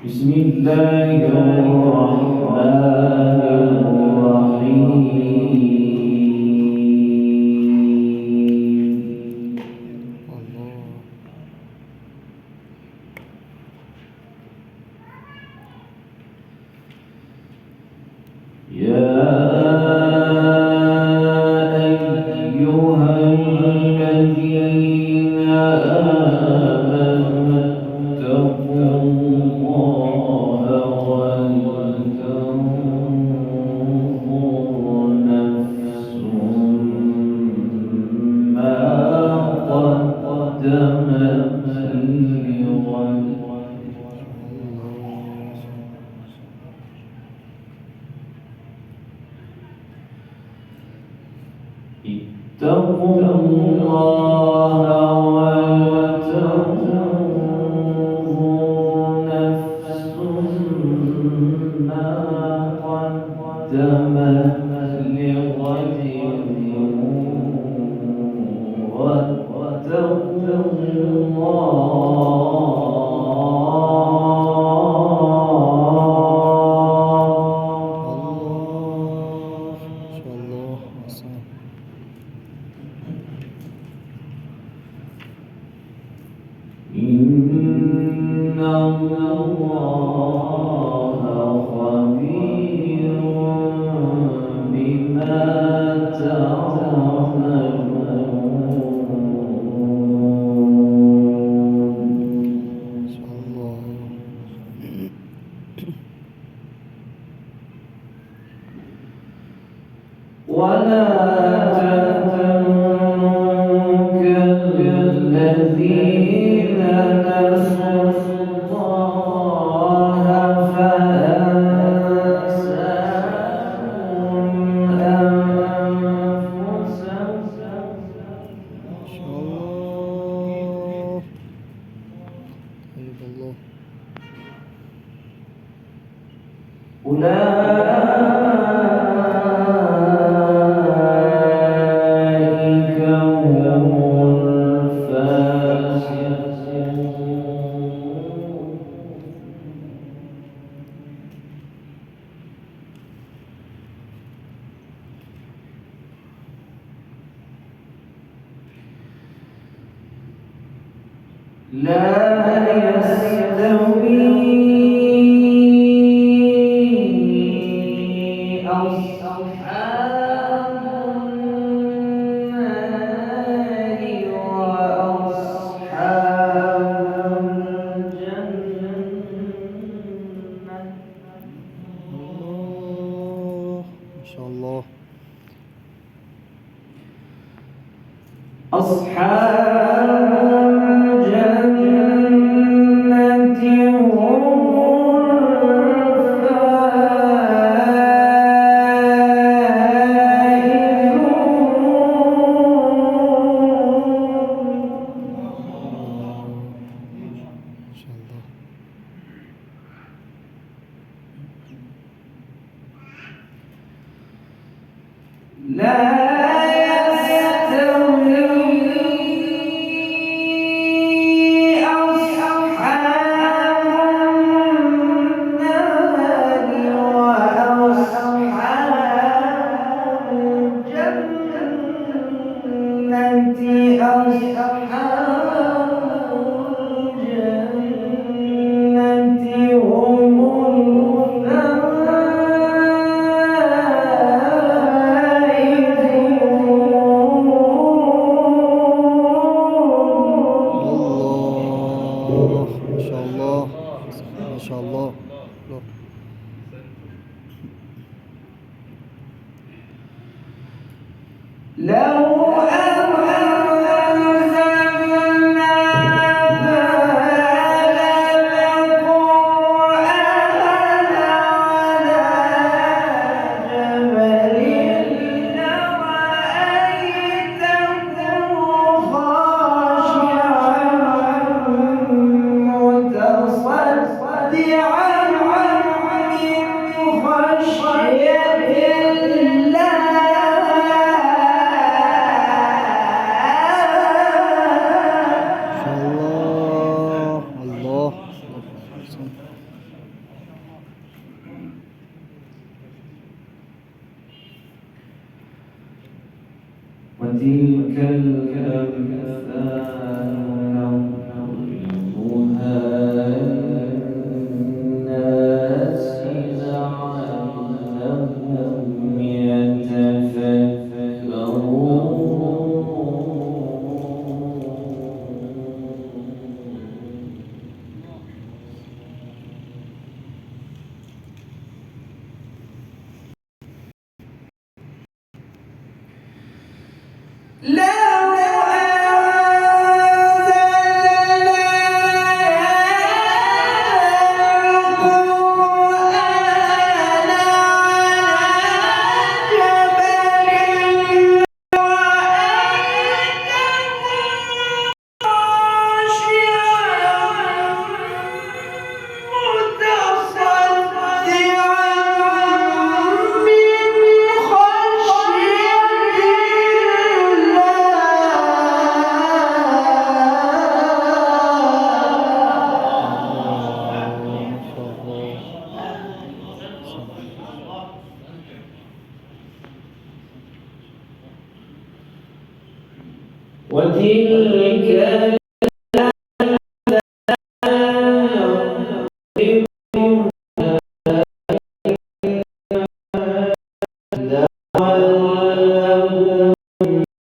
بسم الله الرحمن الرحيم. الله. يا أيها الذين آمنوا اتقوا الله ولتنظر نفس ما قدمت لغد. اتقوا الله ولتنظر نفس ما قدمت لغد واتقوا الله. ما شاء الله. أحسن. إن الله خبير بما تعملون. ما شاء الله. ولا تكونوا كالذين نسوا الله فأنساهم أنفسهم. ما شاء الله. طيب الله. أولئك هم الفاسقون. لا يستوي أصحاب النار وأصحاب الجنة. الله. ما شاء الله. أصحاب الجنة هم ما شاء الله. لا يستوي أصحاب النار وأصحاب الجنة. أصحاب الجنة هم الله. ما شاء الله. ما شاء الله. الله. لو أنزلنا هذا القرآن على جبل لرأيته خاشعا متصدعا من خشية الله. وتلك الأمثال نضربها للناس لعلهم وتلك لعلهم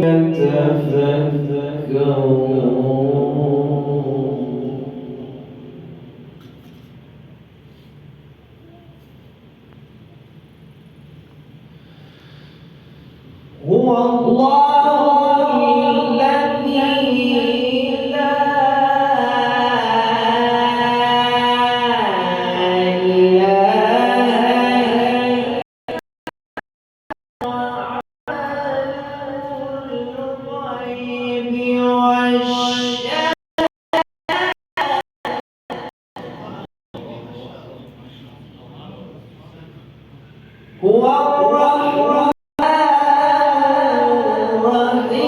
يتفكرون هو الله الذي لا إله الغيب والشهادة هو الرحمن هو الرحمن الرحيم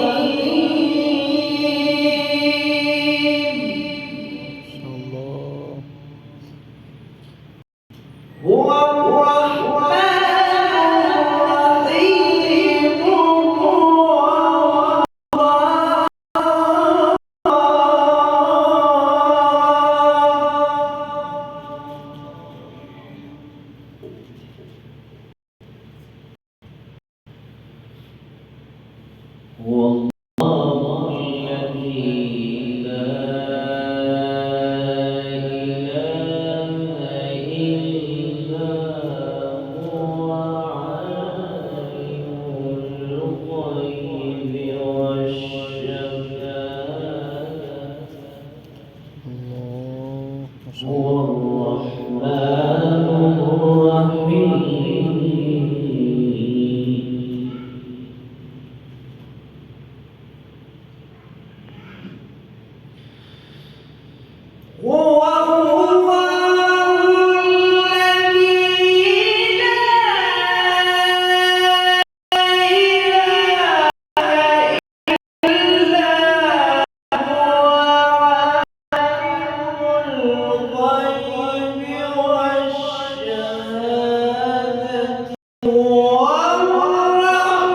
هو الله الذي لا إله إلا هو عالم الغيب والشهادة هو الرحمن الرحيم هو الله الذي لا إله إلا هو عالم الغيب والشهادة هو الرحمن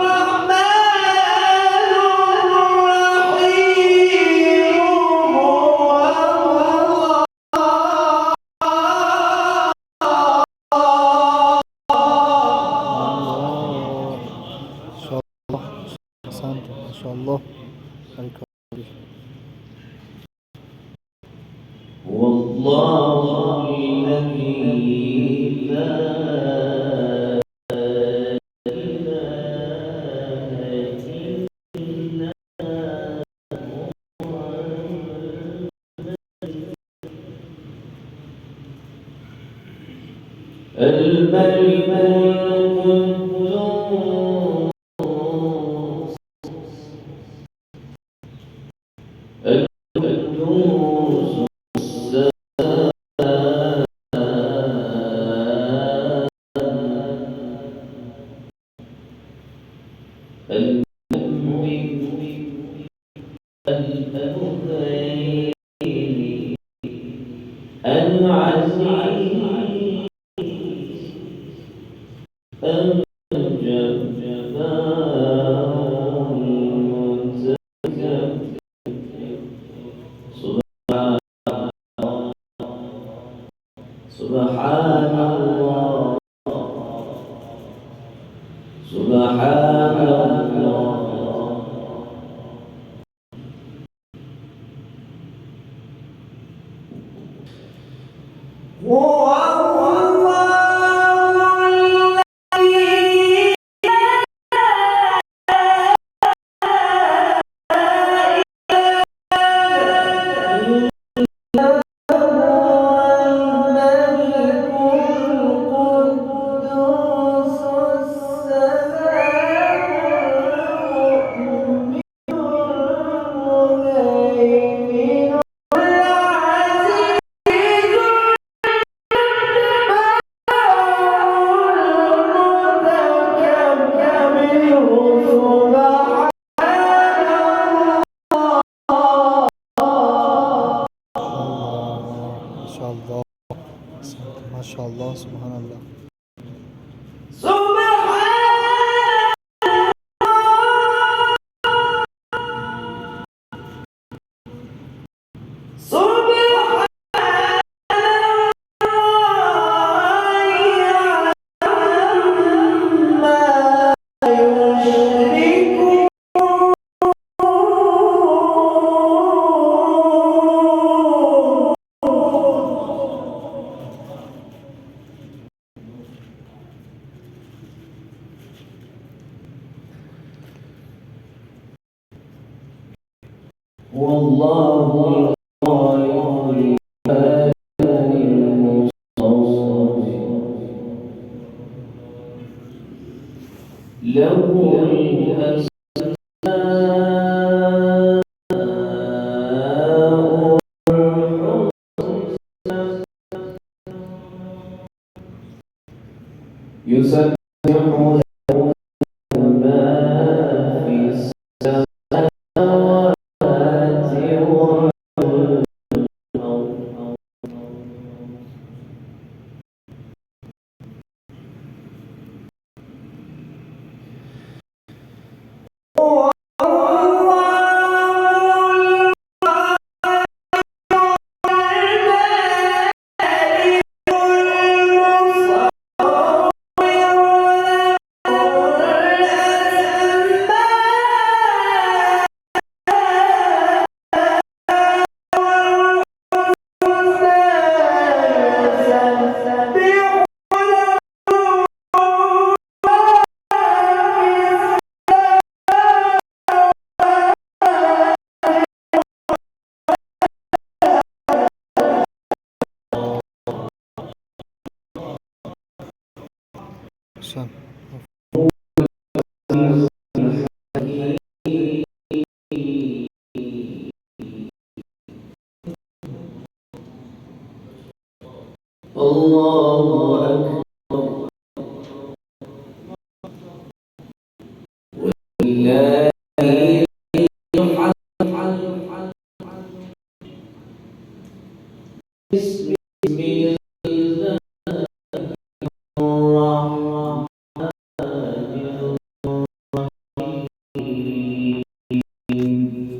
الرحيم أحسنت ما شاء الله. بارك الله. هو الله الذي لا الملك القدوس المؤمن المهيمن العزيز الجبار ما شاء الله. ما شاء الله. سبحان الله. والله الخالق المصور له الأسماء يسبح ما في السماوات والأرض. أحسن. الله أكبر. لا بسم الله الرحمن الرحيم.